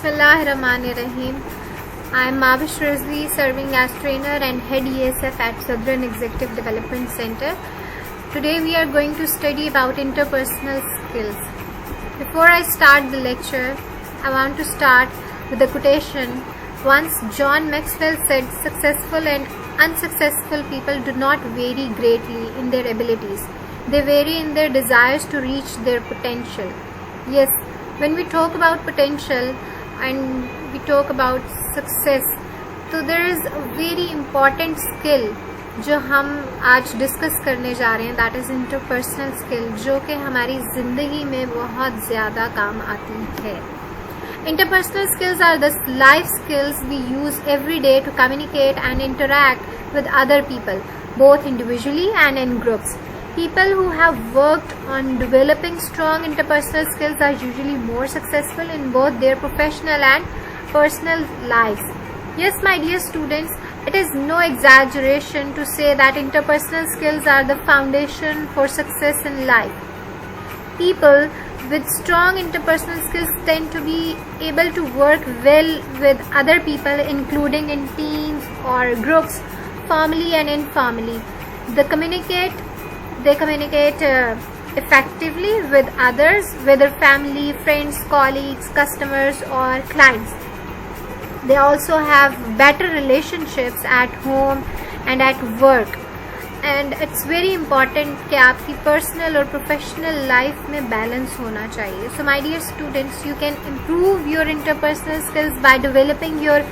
Bismillahirrahmanirrahim. I am Mavish Rizvi, serving as trainer and head ESF at Southern Executive Development Center. Today we are going to study about interpersonal skills. Before I start the lecture, I want to start with a quotation. Once John Maxwell said, "Successful and unsuccessful people do not vary greatly in their abilities. They vary in their desires to reach their potential." Yes, when we talk about potential and we talk about success, तो there is a very important skill जो हम आज discuss करने जा रहे हैं, that is interpersonal skill, जो कि हमारी ज़िंदगी में बहुत ज़्यादा काम आती है. Interpersonal skills are the life skills we use every day to communicate and interact with other people, both individually and in groups. People who have worked on developing strong interpersonal skills are usually more successful in both their professional and personal lives. Yes, my dear students, it is no exaggeration to say that interpersonal skills are the foundation for success in life. People with strong interpersonal skills tend to be able to work well with other people, including in teams or groups, family and informally. They communicate effectively with others, whether family, friends, colleagues, customers or clients. They also have better relationships at home and at work. And it's very important कि आपकी personal और professional life में balance होना चाहिए. So my dear students, you can improve your interpersonal skills by developing your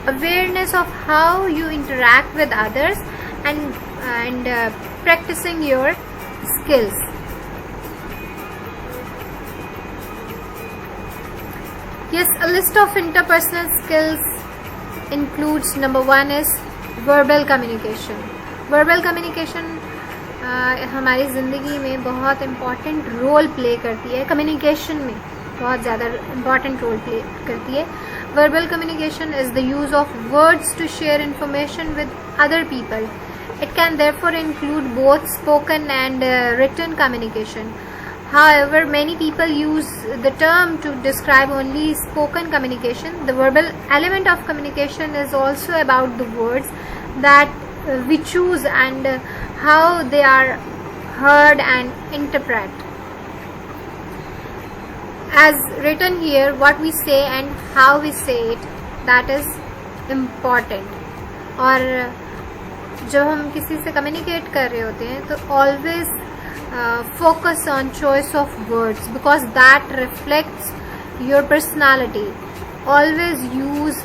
awareness of how you interact with others and practicing your skills. Yes, a list of interpersonal skills includes, number one is verbal communication. Verbal communication हमारी ज़िंदगी में बहुत important role play करती है. Communication में बहुत ज़्यादा important role play करती है. Verbal communication is the use of words to share information with other people. It can therefore include both spoken and written communication. However, many people use the term to describe only spoken communication. The verbal element of communication is also about the words that we choose and how they are heard and interpreted. As written here, what we say and how we say it, that is important. और जब हम किसी से communicate कर रहे होते हैं तो always focus on choice of words because that reflects your personality. Always use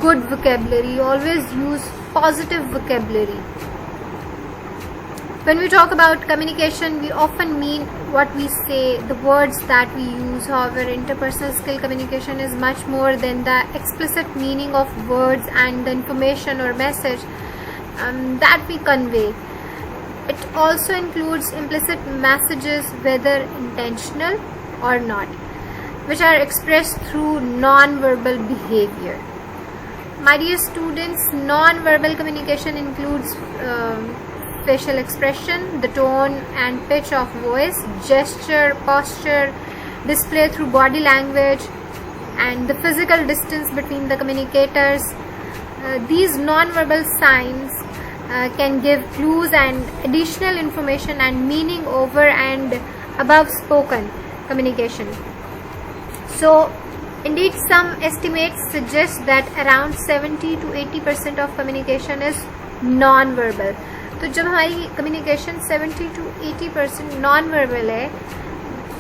good vocabulary, always use positive vocabulary. When we talk about communication, we often mean what we say, the words that we use. However, interpersonal skill communication is much more than the explicit meaning of words and the information or message that we convey. It also includes implicit messages, whether intentional or not, which are expressed through non-verbal behavior. My dear students, non-verbal communication includes facial expression, the tone and pitch of voice, gesture, posture, display through body language, and the physical distance between the communicators. These non-verbal signs can give clues and additional information and meaning over and above spoken communication. So, indeed, some estimates suggest that around 70 to 80% of communication is non-verbal. तो जब हमारी communication 70 to 80% non-verbal है,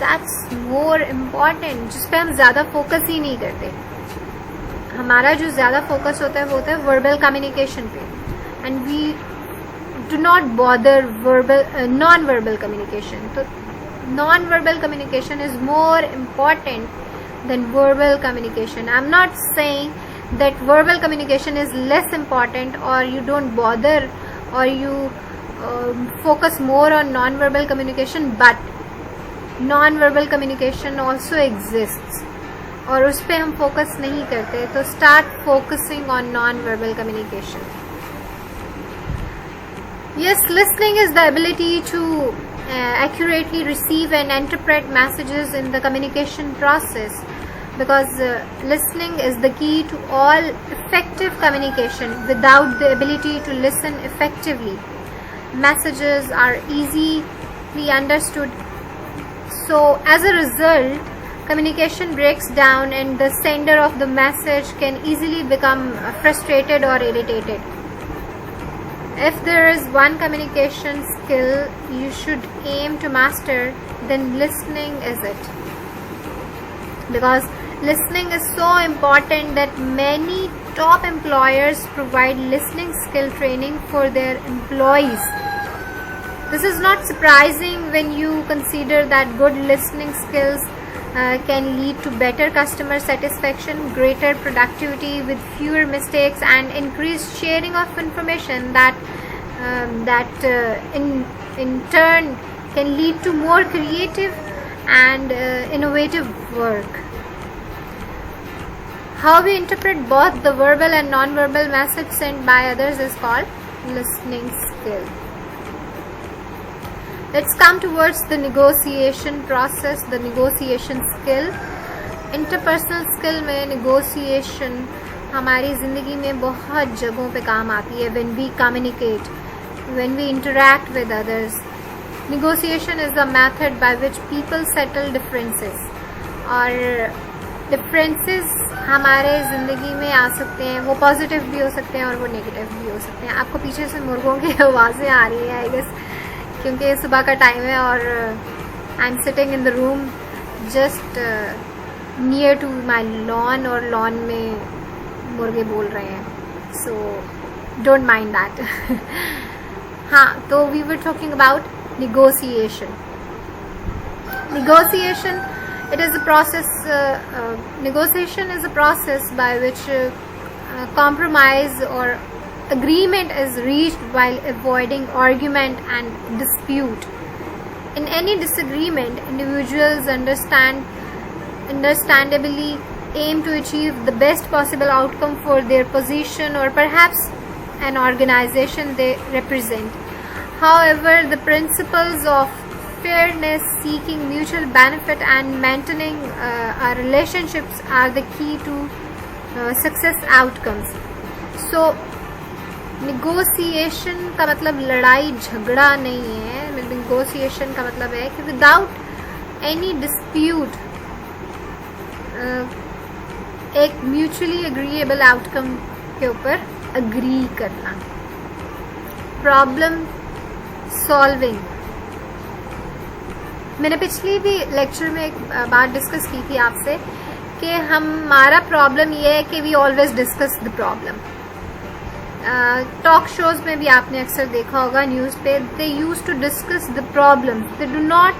that's more important, जिस पे हम ज़्यादा focus ही नहीं करते. हमारा जो ज़्यादा focus होता है वो होता है verbal communication पे, and we do not bother non-verbal communication. तो non-verbal communication is more important than verbal communication. I'm not saying that verbal communication is less important or you don't bother or you focus more on non-verbal communication, but non-verbal communication also exists और उस पे हम focus नहीं करते. तो start focusing on non-verbal communication. Yes, listening is the ability to accurately receive and interpret messages in the communication process. because listening is the key to all effective communication. Without the ability to listen effectively, messages are easily understood. So as a result, communication breaks down and the sender of the message can easily become frustrated or irritated. If there is one communication skill you should aim to master, then listening is it. Because listening is so important that many top employers provide listening skill training for their employees. This is not surprising when you consider that good listening skills can lead to better customer satisfaction, greater productivity with fewer mistakes, and increased sharing of information that in turn can lead to more creative and innovative work. How we interpret both the verbal and non-verbal message sent by others is called listening skill. Let's come towards the negotiation process, the negotiation skill. Interpersonal skill में negotiation हमारी ज़िंदगी में बहुत जगहों पे काम आती है. When we communicate, when we interact with others, negotiation is the method by which people settle differences. और डिफरेंसेस हमारे ज़िंदगी में आ सकते हैं, वो पॉजिटिव भी हो सकते हैं और वो नेगेटिव भी हो सकते हैं. आपको पीछे से मुर्गों की आवाज़ें आ रही हैं आई गेस, क्योंकि सुबह का टाइम है और I am sitting in the room just near to my lawn, और लॉन में मुर्गे बोल रहे हैं, सो डोंट माइंड दैट. हाँ, तो we were talking about negotiation. It is a process. Negotiation is a process by which compromise or agreement is reached while avoiding argument and dispute. In any disagreement, individuals understandably aim to achieve the best possible outcome for their position or perhaps an organization they represent. However, the principles of fairness, seeking mutual benefit and maintaining our relationships are the key to success outcomes. So negotiation का मतलब लड़ाई झगड़ा नहीं है. negotiation का मतलब है कि without any dispute एक mutually agreeable outcome के ऊपर agree करना. प्रॉब्लम सॉल्विंग, मैंने पिछली भी लेक्चर में एक बात डिस्कस की थी आपसे कि हमारा प्रॉब्लम ये है कि we always discuss the problem. Talk shows में भी आपने अक्सर देखा होगा न्यूज़ पे, they use to discuss the problem, they do not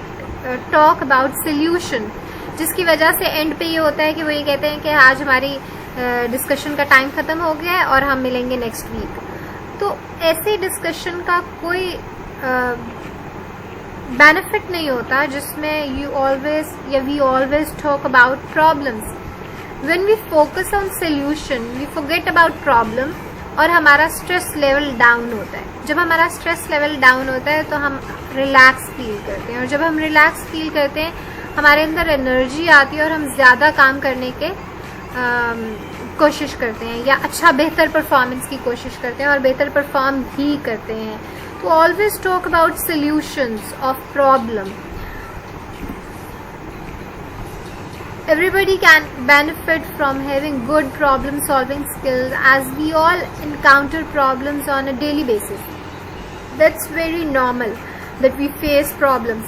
talk about solution, जिसकी वजह से एंड पे ये होता है कि वो ये कहते हैं कि आज हमारी डिस्कशन का टाइम ख़त्म हो गया है और हम मिलेंगे नेक्स्ट वीक. तो ऐसे डिस्कशन का कोई बेनिफिट नहीं होता जिसमें we always talk about problems. When we focus on solution we forget about problem और हमारा स्ट्रेस लेवल डाउन होता है. जब हमारा स्ट्रेस लेवल डाउन होता है तो हम रिलैक्स फील करते हैं, और जब हम रिलैक्स फील करते हैं हमारे अंदर एनर्जी आती है और हम ज़्यादा काम करने के कोशिश करते हैं या अच्छा बेहतर परफॉर्मेंस की कोशिश करते हैं और बेहतर परफॉर्म भी करते हैं. तो always talk about solutions of problem. Everybody can benefit from having good problem solving skills, as we all encounter problems on a daily basis. That's very normal that we face problems.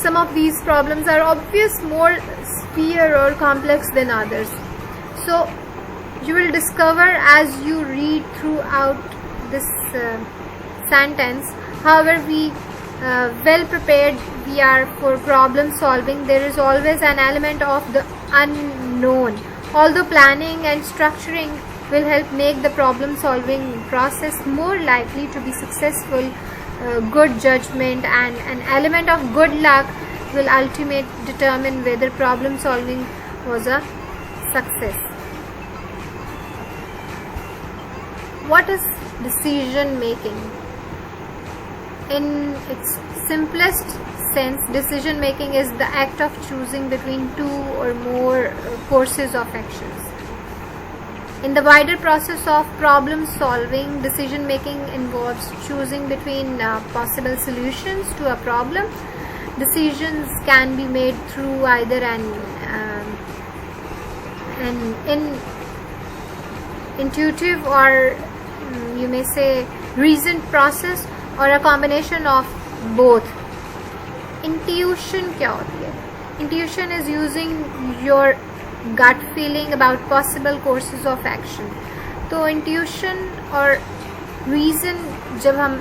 Some of these problems are obvious, more severe or complex than others. So you will discover as you read throughout this sentence. However well prepared we are for problem solving, there is always an element of the unknown. Although planning and structuring will help make the problem solving process more likely to be successful, good judgment and an element of good luck will ultimately determine whether problem solving was a success. What is decision making? In its simplest sense, decision making is the act of choosing between two or more courses of actions. In the wider process of problem solving, decision making involves choosing between possible solutions to a problem. Decisions can be made through either an intuitive or you may say reasoned process or a combination of both. Intuition क्या होती है? Intuition is using your gut feeling about possible courses of action. तो intuition और reason जब हम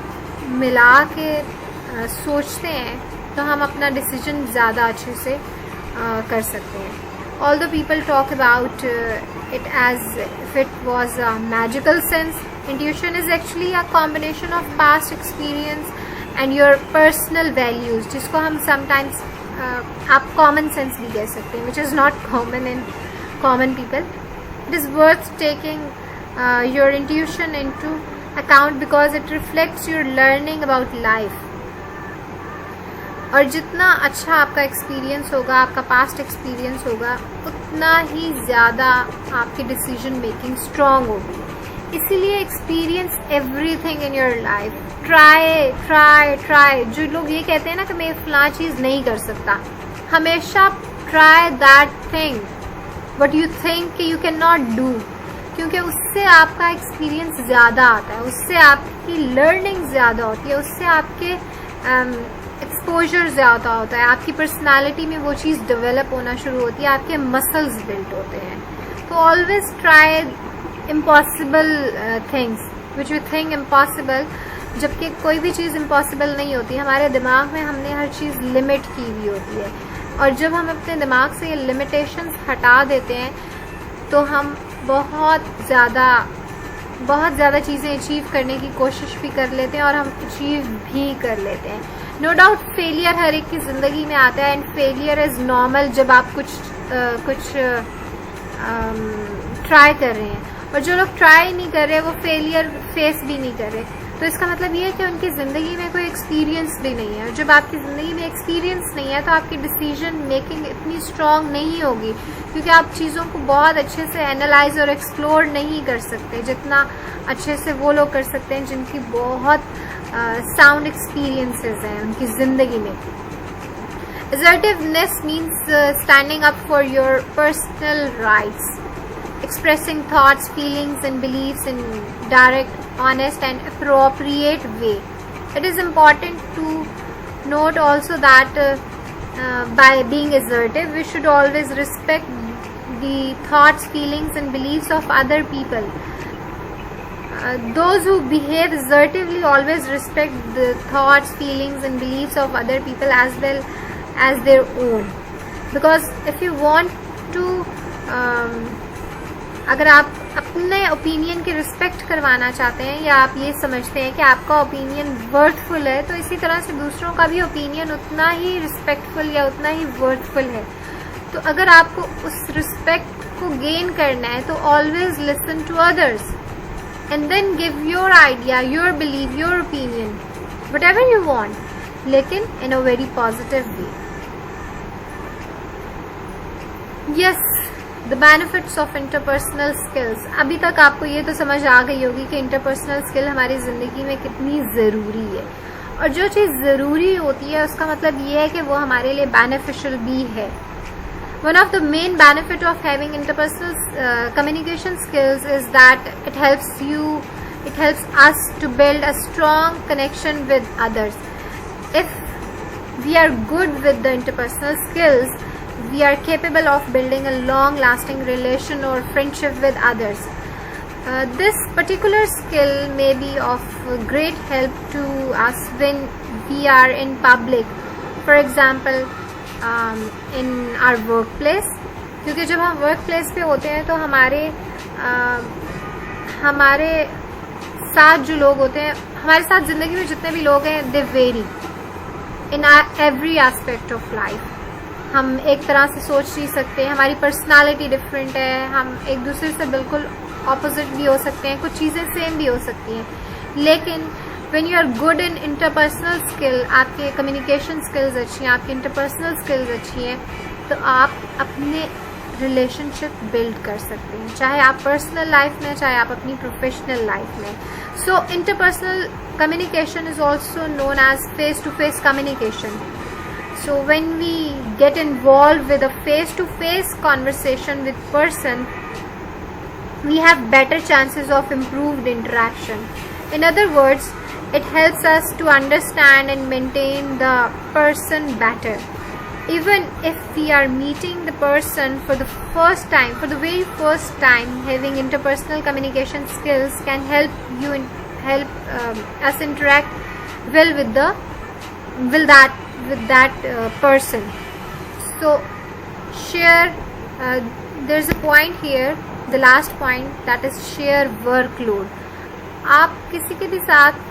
मिला के सोचते हैं तो हम अपना decision ज़्यादा अच्छे से कर सकते हैं. Although people talk about it as if it was a magical sense, intuition is actually a combination of past experience and your personal values, जिसको हम sometimes आप common sense भी कह सकते हैं, which is not common in common people. It is worth taking your intuition into account because it reflects your learning about life. और जितना अच्छा आपका एक्सपीरियंस होगा, आपका पास्ट एक्सपीरियंस होगा, उतना ही ज़्यादा आपकी डिसीजन मेकिंग स्ट्रॉन्ग होगी. इसीलिए experience everything in your life. Try try try. जो लोग ये कहते हैं ना कि मैं फलां चीज़ नहीं कर सकता, हमेशा try that thing what you think कि यू कैन नॉट डू, क्योंकि उससे आपका एक्सपीरियंस ज़्यादा आता है, उससे आपकी लर्निंग ज़्यादा होती है, उससे आपके एक्सपोजर ज़्यादा होता है, आपकी पर्सनालिटी में वो चीज़ डेवलप होना शुरू होती है, आपके मसल्स बिल्ड होते हैं. तो always try impossible things which you think impossible, जबकि कोई भी चीज़ इम्पॉसिबल नहीं होती. हमारे दिमाग में हमने हर चीज़ लिमिट की हुई होती है, और जब हम अपने दिमाग से ये लिमिटेशंस हटा देते हैं तो हम बहुत ज़्यादा चीज़ें अचीव करने की कोशिश भी कर लेते हैं और हम अचीव भी कर लेते हैं. नो डाउट फेलियर हर एक की ज़िंदगी में आता है, एंड फेलियर इज़ नॉर्मल जब आप कुछ ट्राई कर रहे हैं. और जो लोग ट्राई नहीं कर रहे वो फेलियर फेस भी नहीं कर रहे, तो इसका मतलब ये है कि उनकी ज़िंदगी में कोई एक्सपीरियंस भी नहीं है. और जब आपकी ज़िंदगी में एक्सपीरियंस नहीं है तो आपकी डिसीजन मेकिंग इतनी स्ट्रॉन्ग नहीं होगी, क्योंकि आप चीज़ों को बहुत अच्छे से एनालाइज और एक्सप्लोर नहीं कर सकते जितना अच्छे से वो लोग कर सकते हैं जिनकी बहुत साउंड एक्सपीरियंसेस हैं उनकी ज़िंदगी में. Assertiveness means standing up for your personal rights, expressing thoughts, feelings and beliefs in direct, honest and appropriate way. It is important to note also that by being assertive, we should always respect the thoughts, feelings and beliefs of other people. Those who behave assertively always respect the thoughts, feelings and beliefs of other people as well as their own. Because if you want to अगर आप अपने opinion की respect करवाना चाहते हैं या आप ये समझते हैं कि आपका ओपिनियन वर्थफुल है, तो इसी तरह से दूसरों का भी ओपिनियन उतना ही रिस्पेक्टफुल या उतना ही वर्थफुल है. तो अगर आपको उस रिस्पेक्ट को गेन करना है तो always listen to others and then give your idea, your belief, your opinion, whatever you want, लेकिन in a very positive way. Yes, the benefits of interpersonal skills. अभी तक आपको ये तो समझ आ गई होगी कि interpersonal skill हमारी ज़िंदगी में कितनी ज़रूरी है, और जो चीज़ ज़रूरी होती है उसका मतलब ये है कि वो हमारे लिए beneficial भी है. One of the main benefit of having interpersonal communication skills is that it helps us to build a strong connection with others. If we are good with the interpersonal skills, we are capable of building a long-lasting relation or friendship with others. This particular skill may be of great help to us when we are in public. For example, in our workplace, क्योंकि जब हम work place पे होते हैं तो हमारे साथ जो लोग होते हैं, हमारे साथ ज़िंदगी में जितने भी लोग हैं, they very in every aspect of life. हम एक तरह से सोच नहीं सकते, हमारी पर्सनालिटी डिफरेंट है, हम एक दूसरे से बिल्कुल ऑपोजिट भी हो सकते हैं, कुछ चीज़ें सेम भी हो सकती हैं, लेकिन when you are good in interpersonal skill, आपके कम्युनिकेशन स्किल्स अच्छी हैं, आपकी इंटरपर्सनल स्किल्स अच्छी हैं, तो आप अपने रिलेशनशिप बिल्ड कर सकते हैं, चाहे आप पर्सनल लाइफ में, चाहे आप अपनी प्रोफेशनल लाइफ में. सो interpersonal communication is also known as face-to-face communication. So when we get involved with a face-to-face conversation with person, we have better chances of improved interaction. In other words, it helps us to understand and maintain the person better. Even if we are meeting the person for the first time, for the very first time, having interpersonal communication skills can help you us interact well with that person. So share, there's a point here, the last point, that is share workload. आप किसी के भी साथ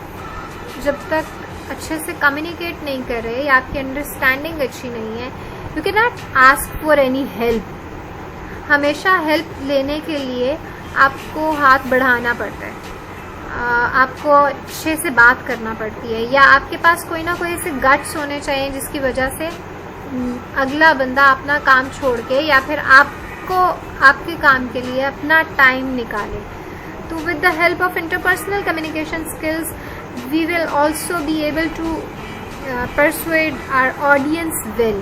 जब तक अच्छे से communicate नहीं कर रहे या आपकी अंडरस्टैंडिंग अच्छी नहीं है, you can not ask for any help. हमेशा हेल्प लेने के लिए आपको हाथ बढ़ाना पड़ता है, आपको अच्छे से बात करना पड़ती है, या आपके पास कोई ना कोई ऐसे गट्स होने चाहिए जिसकी वजह से अगला बंदा अपना काम छोड़ के या फिर आपको आपके काम के लिए अपना टाइम निकाले. तो with the help of interpersonal communication skills we will also be able to persuade our audience well.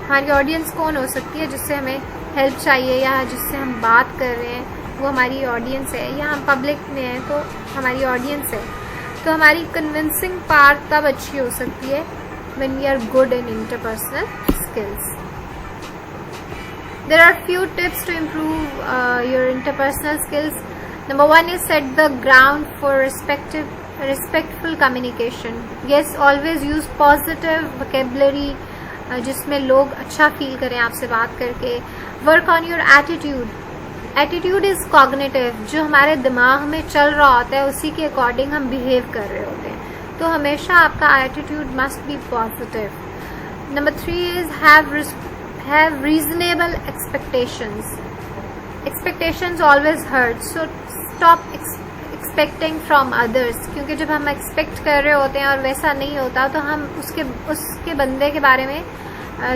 हमारी ऑडियंस कौन हो सकती है? जिससे हमें हेल्प चाहिए या जिससे हम बात कर रहे हैं वो हमारी ऑडियंस है, या हम पब्लिक में हैं तो हमारी ऑडियंस है. तो हमारी कन्विंसिंग पावर तब अच्छी हो सकती है when we are good in interpersonal skills. There are few tips to improve your interpersonal skills. Number one is set the ground for respectful communication. Yes, always use positive vocabulary जिसमें लोग अच्छा feel करें आपसे बात करके. Work on your attitude. Attitude is cognitive, जो हमारे दिमाग में चल रहा होता है उसी के अकॉर्डिंग हम बिहेव कर रहे होते हैं. तो हमेशा आपका attitude must be positive. Number 3 is have reasonable expectations. Expectations always hurt, so stop expecting from others. क्योंकि जब हम एक्सपेक्ट कर रहे होते हैं और वैसा नहीं होता तो हम उसके बंदे के बारे में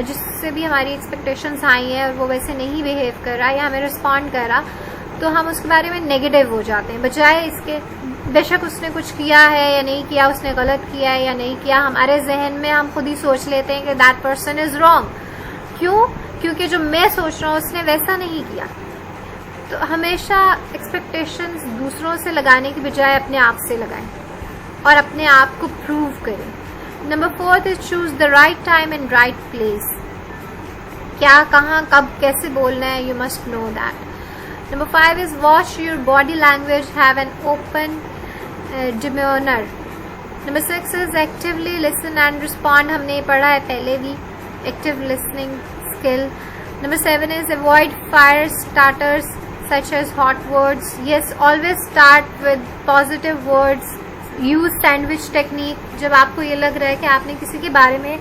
जिससे भी हमारी एक्सपेक्टेशंस आई हैं और वो वैसे नहीं बिहेव कर रहा या हमें रिस्पॉन्ड कर रहा, तो हम उसके बारे में नेगेटिव हो जाते हैं. बजाय इसके बेशक उसने कुछ किया है या नहीं किया, उसने गलत किया है या नहीं किया, हमारे जहन में हम खुद ही सोच लेते हैं कि दैट पर्सन इज रॉन्ग. क्यों? क्योंकि जो मैं सोच रहा हूँ उसने वैसा नहीं किया. तो हमेशा एक्सपेक्टेशंस दूसरों से लगाने की बजाय अपने आप से लगाएं और अपने आप को प्रूव करें. Number 4 is choose the right time and right place. क्या, कहाँ, कब, कैसे बोलना है, you must know that. Number 5 is watch your body language, have an open demeanor. Number 6 is actively listen and respond. हमने पढ़ा है पहले भी, active listening skill. Number 7 is avoid fire starters such as hot words. Yes, always start with positive words. Use sandwich technique. जब आपको ये लग रहा है कि आपने किसी के बारे में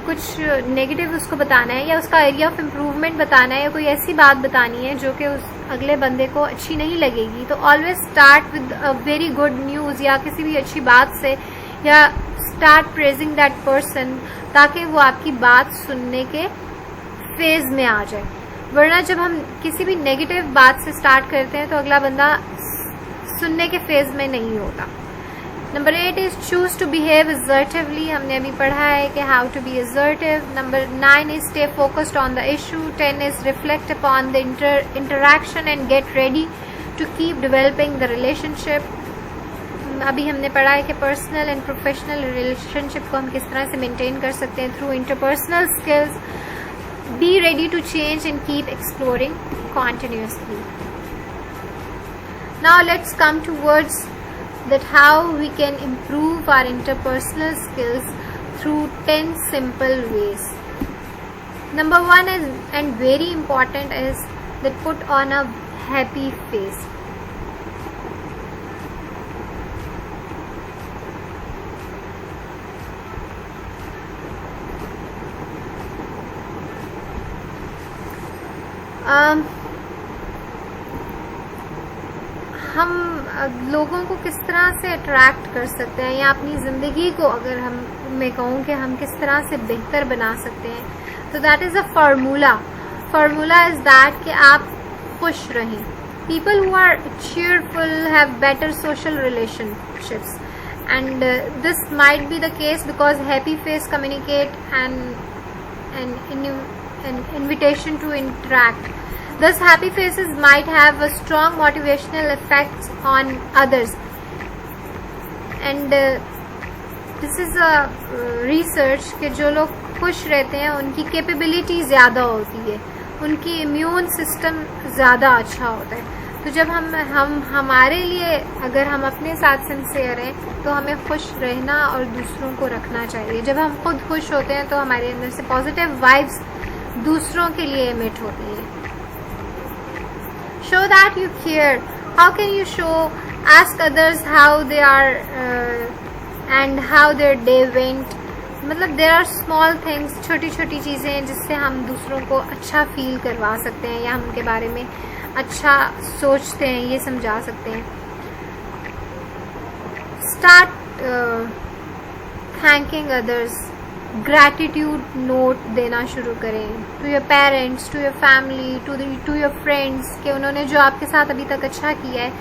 कुछ नेगेटिव उसको बताना है या उसका एरिया ऑफ इम्प्रूवमेंट बताना है या कोई ऐसी बात बतानी है जो कि उस अगले बंदे को अच्छी नहीं लगेगी, तो always start with a very good news या किसी भी अच्छी बात से, या स्टार्ट प्रेजिंग दैट पर्सन ताकि वो आपकी बात सुनने के फेज में आ जाए. वरना जब हम किसी भी नेगेटिव बात से स्टार्ट करते हैं तो अगला बंदा सुनने के फेज में नहीं होता. Number 8 is choose to behave assertively. हमने अभी पढ़ा है कि how to be assertive. Number 9 is stay focused on the issue. 10 is reflect upon the interaction and get ready to keep developing the relationship. अभी हमने पढ़ा है कि पर्सनल एंड प्रोफेशनल रिलेशनशिप को हम किस तरह से मेंटेन कर सकते हैं through interpersonal skills. Be ready to change and keep exploring continuously. Now let's come to words that how we can improve our interpersonal skills through 10 simple ways. Number 1 is, and very important, is that put on a happy face. हम लोगों को किस तरह से attract कर सकते हैं, या अपनी ज़िंदगी को अगर हम मैं कहूँ कि हम किस तरह से बेहतर बना सकते हैं, तो that is a formula is that कि आप खुश रहें. People who are cheerful have better social relationships, and this might be the case because happy face communicate an invitation to interact. Thus, happy faces might have a strong motivational effects on others. And this is a research कि जो लोग खुश रहते हैं उनकी capability ज़्यादा होती है, उनकी इम्यून सिस्टम ज़्यादा अच्छा होता है. तो जब हम हमारे लिए अगर हम अपने साथ सिंसियर हैं तो हमें खुश रहना और दूसरों को रखना चाहिए. जब हम खुद खुश होते हैं तो हमारे अंदर से पॉजिटिव वाइब्स दूसरों के लिए एमिट होती हैं. Show that you care. How can you show? Ask others how they are and how their day went. मतलब there are small things, छोटी छोटी चीज़ें हैं जिससे हम दूसरों को अच्छा फील करवा सकते हैं या हम उनके बारे में अच्छा सोचते हैं, ये समझा सकते हैं. Start thanking others. Gratitude note देना शुरू करें to your parents, to your family, to your friends कि उन्होंने जो आपके साथ अभी तक अच्छा किया है,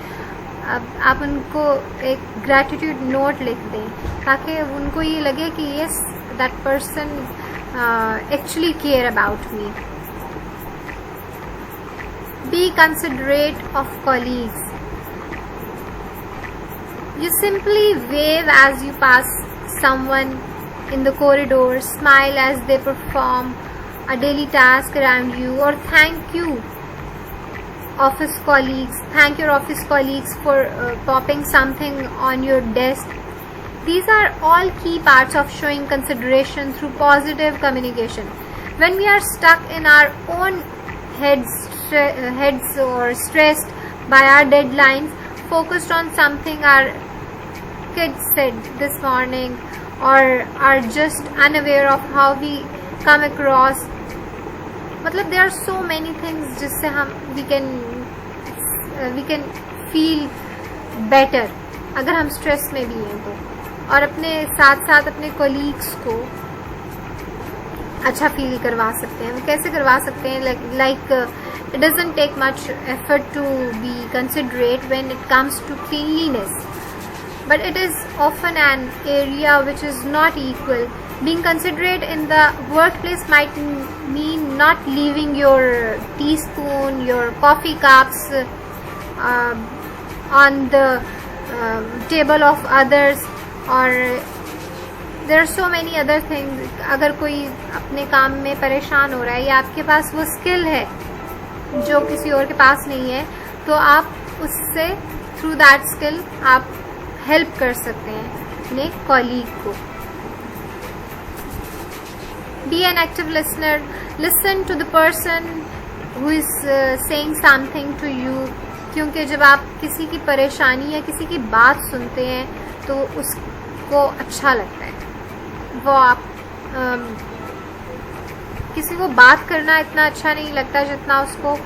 अब आप उनको एक ग्रैटिट्यूड नोट लिख दें ताकि उनको ये लगे कि yes that person actually care about me. Be considerate of colleagues. You simply wave as you pass someone in the corridor, smile as they perform a daily task around you, or thank your office colleagues for popping something on your desk. These are all key parts of showing consideration through positive communication. When we are stuck in our own heads or stressed by our deadlines, focused on something our kids said this morning, or are just unaware of how we come across, मतलब there are so many things जिससे हम we can feel better अगर हम stress में भी हैं तो. और अपने साथ साथ अपने कोलीग्स को अच्छा फील करवा सकते हैं. वो कैसे करवा सकते हैं? like it doesn't take much effort to be considerate when it comes to cleanliness, but it is often an area which is not equal. Being considerate in the workplace might mean not leaving your teaspoon, your coffee cups on the table of others, or there are so many other things. अगर कोई अपने काम में परेशान हो रहा है या आपके पास वो स्किल है जो किसी और के पास नहीं है, तो आप उससे थ्रू दैट स्किल आप हेल्प कर सकते हैं अपने कॉलीग को. Be an active listener. Listen to the person who is saying something to you, क्योंकि जब आप किसी की परेशानी या किसी की बात सुनते हैं तो उसको अच्छा लगता है. वो आप किसी को बात करना इतना अच्छा नहीं लगता जितना उसको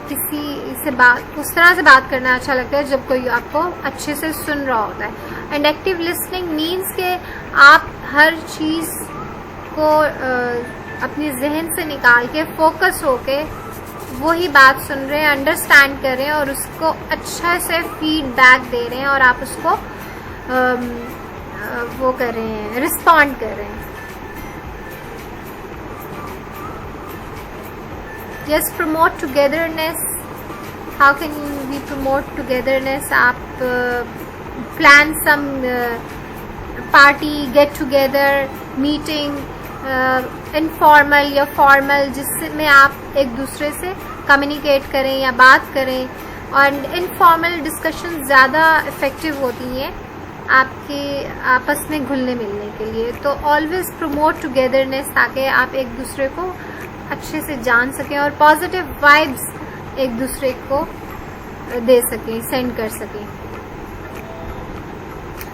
किसी से बात उस तरह से बात करना अच्छा लगता है जब कोई आपको अच्छे से सुन रहा होता है. एंड एक्टिव लिसनिंग मीन्स के आप हर चीज़ को अपने जहन से निकाल के फोकस होके वही बात सुन रहे हैं, अंडरस्टैंड कर रहे हैं और उसको अच्छे से फीडबैक दे रहे हैं और आप उसको वो कर रहे हैं, रिस्पॉन्ड कर रहे हैं. Yes, promote togetherness. How can we promote togetherness? आप plan some party, get together, meeting, informal या formal, जिसमें आप एक दूसरे से communicate करें या बात करें. और informal discussion ज़्यादा effective होती हैं आपके आपस में घुलने मिलने के लिए. तो always promote togetherness ताकि आप एक दूसरे को अच्छे से जान सकें और पॉजिटिव वाइब्स एक दूसरे को दे सकें, सेंड कर सकें.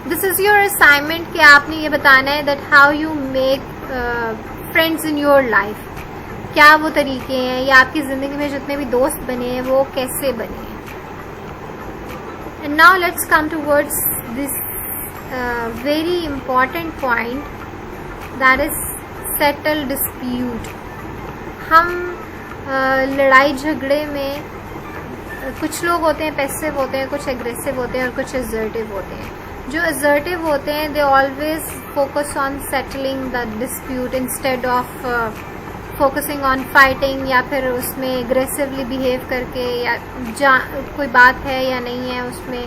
दिस इज़ योर असाइनमेंट कि आपने ये बताना है that how you make friends in your life. क्या वो तरीके हैं या आपकी ज़िंदगी में जितने भी दोस्त बने हैं वो कैसे बने हैं. And now let's come towards this very important point, that is settle dispute. हम लड़ाई झगड़े में कुछ लोग होते हैं पैसिव होते हैं, कुछ एग्रेसिव होते हैं और कुछ असर्टिव होते हैं. जो असर्टिव होते हैं they always focus on settling the dispute instead of focusing on fighting, या फिर उसमें एग्रेसिवली बिहेव करके, या कोई बात है या नहीं है उसमें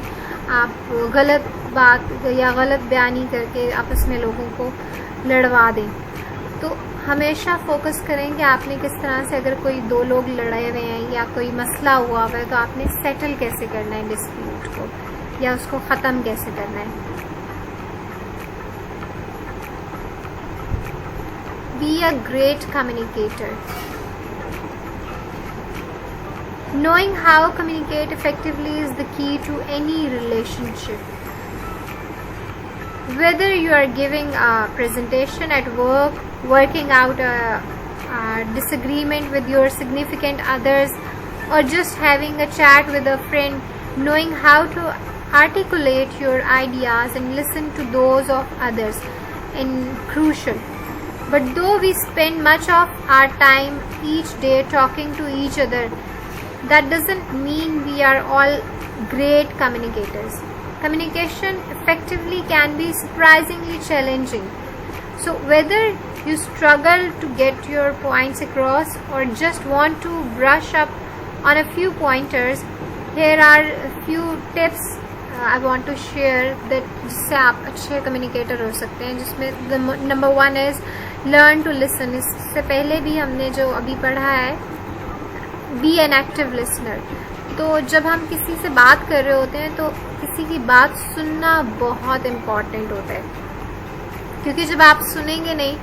आप गलत बात या गलत बयानी करके आपस में लोगों को लड़वा दें. तो हमेशा फोकस करें कि आपने किस तरह से, अगर कोई दो लोग लड़े हुए हैं या कोई मसला हुआ है तो आपने सेटल कैसे करना है डिस्प्यूट को, या उसको ख़त्म कैसे करना है. Be a great communicator. Knowing how to communicate effectively is the key to any relationship. Whether you are giving a presentation at work, working out a disagreement with your significant others, or just having a chat with a friend, knowing how to articulate your ideas and listen to those of others is crucial. But though we spend much of our time each day talking to each other, that doesn't mean we are all great communicators. Communication effectively can be surprisingly challenging. So whether you struggle to get your points across or just want to brush up on a few pointers, here are a few tips I want to share that जिससे आप अच्छे communicator हो सकते हैं. जिसमें number 1 is learn to listen. इससे पहले भी हमने जो अभी पढ़ा है be an active listener. तो जब हम किसी से बात कर रहे होते हैं तो किसी की बात सुनना बहुत इम्पॉर्टेंट होता है, क्योंकि जब आप सुनेंगे नहीं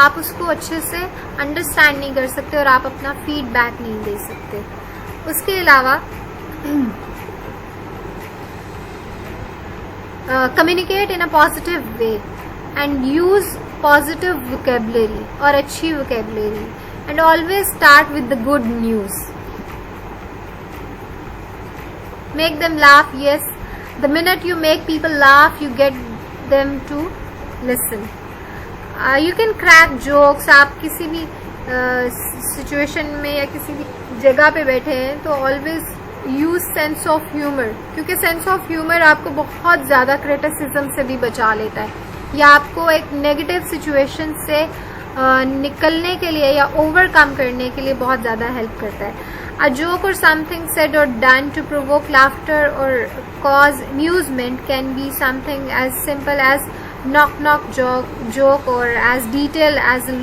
आप उसको अच्छे से अंडरस्टैंड नहीं कर सकते और आप अपना फीडबैक नहीं दे सकते. उसके अलावा communicate in a positive way and use positive vocabulary or अच्छी vocabulary, and always start with the good news. Make them laugh. Yes, the minute you make people laugh you get them to listen. You can crack jokes. आप किसी भी situation में या किसी भी जगह पे बैठे हैं तो always use sense of humour, क्योंकि सेंस ऑफ ह्यूमर आपको बहुत ज़्यादा क्रिटिसिज्म से भी बचा लेता है, या आपको एक नेगेटिव सिचुएशन से निकलने के लिए या ओवरकम करने के लिए बहुत ज़्यादा हेल्प करता है. A joke or something said or done to provoke laughter or cause amusement can be something as simple as knock knock joke or as detailed as a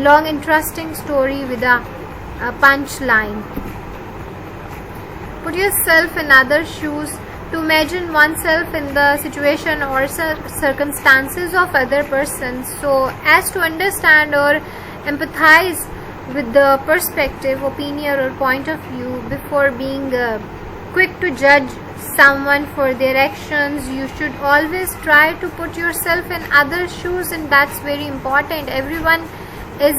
long interesting story with a punch line. Put yourself in others' shoes to imagine oneself in the situation or circumstances of other persons, so as to understand or empathize with the perspective, opinion or point of view. Before being quick to judge someone for their actions, you should always try to put yourself in others' shoes, and that's very important. Everyone is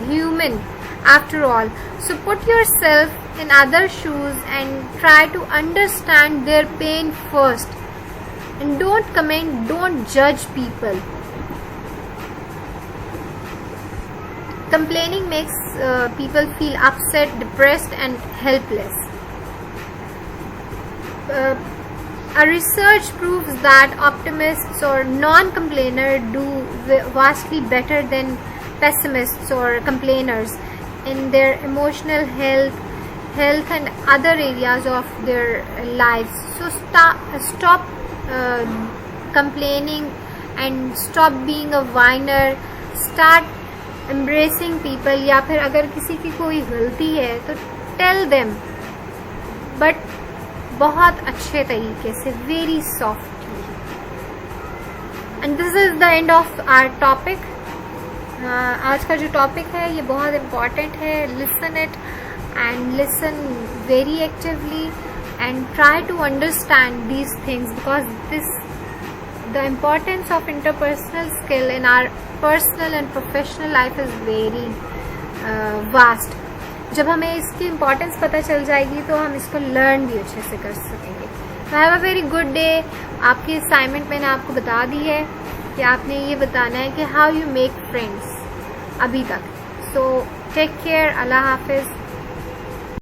human after all, so put yourself in other shoes and try to understand their pain first, and don't comment, don't judge people. Complaining makes people feel upset, depressed and helpless. A research proves that optimists or non-complainers do vastly better than pessimists or complainers in their emotional health and other areas of their lives. So stop complaining and stop being a whiner. Start embracing people. या फिर अगर किसी की कोई गलती है तो tell them, but बहुत अच्छे तरीके से, very softly. And this is the end of our topic. आज का जो टॉपिक है ये बहुत इम्पॉर्टेंट है. Listen it and listen very actively and try to understand these things, because the importance of interpersonal skill in our personal and professional life is very vast. जब हमें इसकी इम्पोर्टेंस पता चल जाएगी तो हम इसको लर्न भी अच्छे से कर सकेंगे। Have a very good day. आपकी असाइनमेंट मैंने आपको बता दी है कि आपने ये बताना है कि हाउ यू मेक फ्रेंड्स अभी तक। सो टेक केयर, अल्लाह हाफिज़।